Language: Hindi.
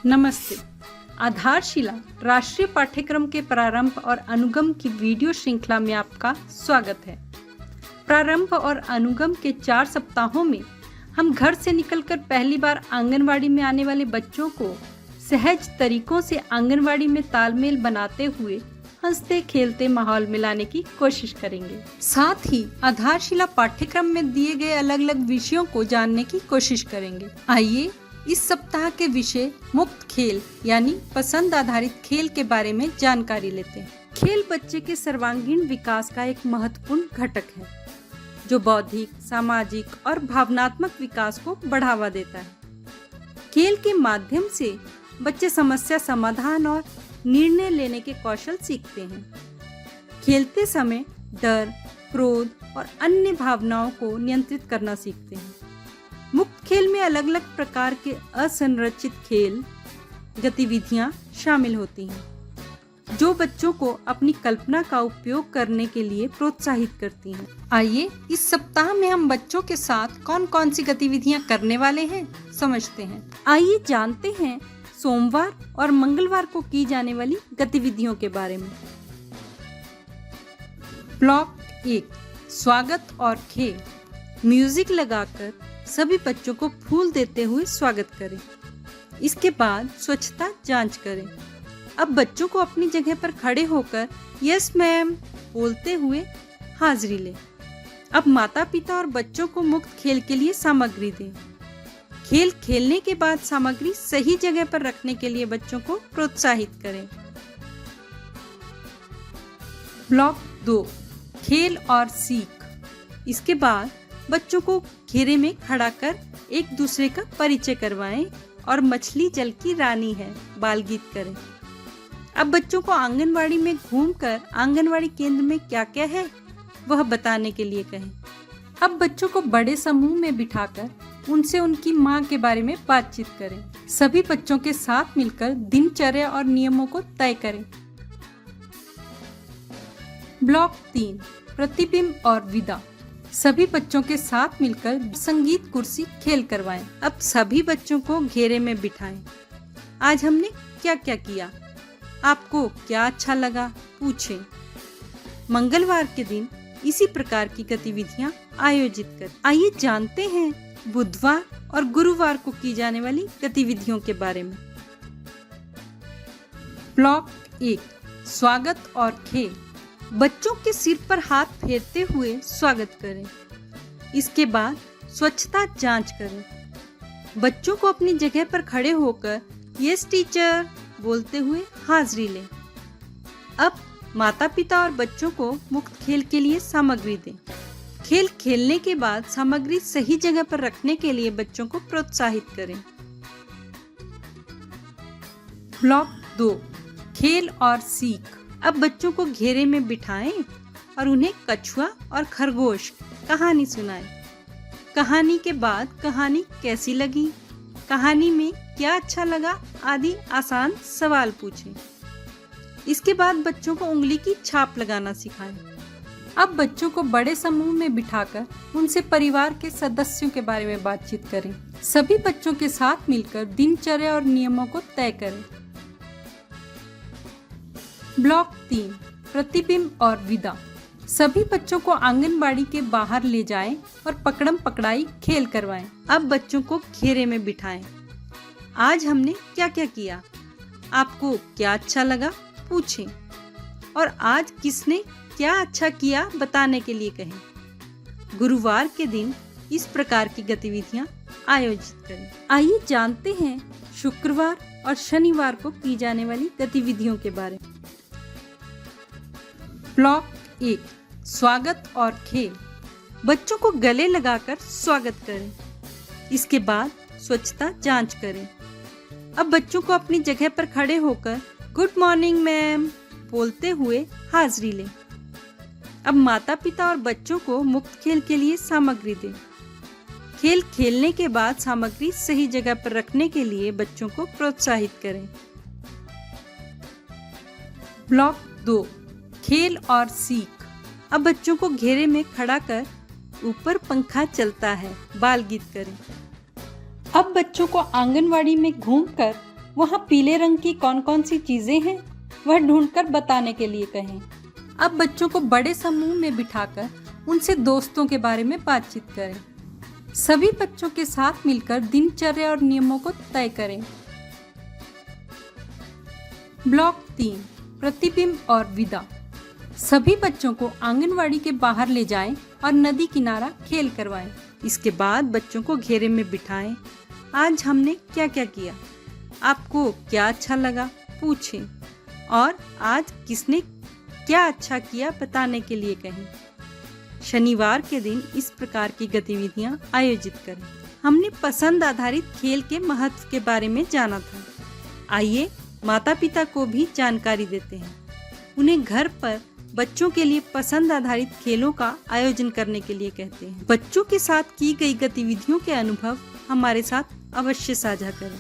नमस्ते। आधारशिला राष्ट्रीय पाठ्यक्रम के प्रारंभ और अनुगम की वीडियो श्रृंखला में आपका स्वागत है। प्रारंभ और अनुगम के 4 सप्ताहों में हम घर से निकलकर पहली बार आंगनवाड़ी में आने वाले बच्चों को सहज तरीकों से आंगनवाड़ी में तालमेल बनाते हुए हंसते खेलते माहौल में लाने की कोशिश करेंगे। साथ ही आधारशिला पाठ्यक्रम में दिए गए अलग अलग विषयों को जानने की कोशिश करेंगे। आइए इस सप्ताह के विषय मुक्त खेल यानी पसंद आधारित खेल के बारे में जानकारी लेते हैं। खेल बच्चे के सर्वांगीण विकास का एक महत्वपूर्ण घटक है जो बौद्धिक, सामाजिक और भावनात्मक विकास को बढ़ावा देता है। खेल के माध्यम से बच्चे समस्या समाधान और निर्णय लेने के कौशल सीखते हैं। खेलते समय डर, क्रोध और अन्य भावनाओं को नियंत्रित करना सीखते हैं। मुक्त खेल में अलग अलग प्रकार के असंरचित खेल गतिविधियां शामिल होती हैं जो बच्चों को अपनी कल्पना का उपयोग करने के लिए प्रोत्साहित करती हैं। आइए इस सप्ताह में हम बच्चों के साथ कौन कौन सी गतिविधियां करने वाले हैं समझते हैं। आइए जानते हैं सोमवार और मंगलवार को की जाने वाली गतिविधियों के बारे में। ब्लॉक 1 स्वागत और खेल। म्यूजिक लगाकर सभी बच्चों को फूल देते हुए स्वागत करें। इसके बाद स्वच्छता जांच करें। अब बच्चों को अपनी जगह पर खड़े होकर यस मैम बोलते हुए हाजिरी लें। अब माता पिता और बच्चों को मुक्त खेल के लिए सामग्री दें। खेल खेलने के बाद सामग्री सही जगह पर रखने के लिए बच्चों को प्रोत्साहित करें। ब्लॉक 2 खेल और सीख। इसके बाद बच्चों को घेरे में खड़ा कर एक दूसरे का परिचय करवाएं और मछली जल की रानी है बाल गीत करें। अब बच्चों को आंगनवाड़ी में घूमकर आंगनवाड़ी केंद्र में क्या क्या है वह बताने के लिए कहें। अब बच्चों को बड़े समूह में बिठाकर उनसे उनकी माँ के बारे में बातचीत करें। सभी बच्चों के साथ मिलकर दिनचर्या और नियमों को तय करें। ब्लॉक 3 प्रतिबिंब और विदा। सभी बच्चों के साथ मिलकर संगीत कुर्सी खेल करवाएं। अब सभी बच्चों को घेरे में बिठाएं। आज हमने क्या क्या किया, आपको क्या अच्छा लगा पूछें। मंगलवार के दिन इसी प्रकार की गतिविधियां आयोजित करें। आइए जानते हैं बुधवार और गुरुवार को की जाने वाली गतिविधियों के बारे में। ब्लॉक 1 स्वागत और खेल। बच्चों के सिर पर हाथ फेरते हुए स्वागत करें। इसके बाद स्वच्छता जांच करें। बच्चों को अपनी जगह पर खड़े होकर यस टीचर बोलते हुए हाजिरी लें। अब माता पिता और बच्चों को मुक्त खेल के लिए सामग्री दें। खेल खेलने के बाद सामग्री सही जगह पर रखने के लिए बच्चों को प्रोत्साहित करें। ब्लॉक 2 खेल और सीख। अब बच्चों को घेरे में बिठाएं और उन्हें कछुआ और खरगोश कहानी सुनाएं। कहानी के बाद कहानी कैसी लगी, कहानी में क्या अच्छा लगा आदि आसान सवाल पूछें। इसके बाद बच्चों को उंगली की छाप लगाना सिखाएं। अब बच्चों को बड़े समूह में बिठाकर उनसे परिवार के सदस्यों के बारे में बातचीत करें। सभी बच्चों के साथ मिलकर दिनचर्या और नियमों को तय करें। ब्लॉक 3 प्रतिबिंब और विदा। सभी बच्चों को आंगनबाड़ी के बाहर ले जाएं और पकड़म पकड़ाई खेल करवाएं। अब बच्चों को घेरे में बिठाएं। आज हमने क्या क्या किया, आपको क्या अच्छा लगा पूछें और आज किसने क्या अच्छा किया बताने के लिए कहें। गुरुवार के दिन इस प्रकार की गतिविधियां आयोजित करें। आइए जानते हैं शुक्रवार और शनिवार को की जाने वाली गतिविधियों के बारे में। ब्लॉक 1 स्वागत और खेल। बच्चों को गले लगाकर स्वागत करें। इसके बाद स्वच्छता जांच करें। अब बच्चों को अपनी जगह पर खड़े होकर गुड मॉर्निंग मैम बोलते हुए हाजिरी लें। अब माता पिता और बच्चों को मुक्त खेल के लिए सामग्री दें। खेल खेलने के बाद सामग्री सही जगह पर रखने के लिए बच्चों को प्रोत्साहित करें। ब्लॉक 2 खेल और सीख। अब बच्चों को घेरे में खड़ा कर ऊपर पंखा चलता है बाल गीत करें। अब बच्चों को आंगनवाड़ी में घूमकर वहाँ पीले रंग की कौन कौन सी चीजें हैं वह ढूंढकर बताने के लिए कहें। अब बच्चों को बड़े समूह में बिठाकर उनसे दोस्तों के बारे में बातचीत करें। सभी बच्चों के साथ मिलकर दिनचर्या और नियमों को तय करें। ब्लॉक 3 प्रतिबिंब और विदा। सभी बच्चों को आंगनवाड़ी के बाहर ले जाएं और नदी किनारा खेल करवाएं। इसके बाद बच्चों को घेरे में बिठाएं। आज हमने क्या क्या किया, आपको क्या अच्छा लगा पूछें और आज किसने क्या अच्छा किया बताने के लिए कहें। शनिवार के दिन इस प्रकार की गतिविधियां आयोजित करें। हमने पसंद आधारित खेल के महत्व के बारे में जाना था। आइए माता पिता को भी जानकारी देते हैं। उन्हें घर पर बच्चों के लिए पसंद आधारित खेलों का आयोजन करने के लिए कहते हैं। बच्चों के साथ की गई गतिविधियों के अनुभव हमारे साथ अवश्य साझा करें।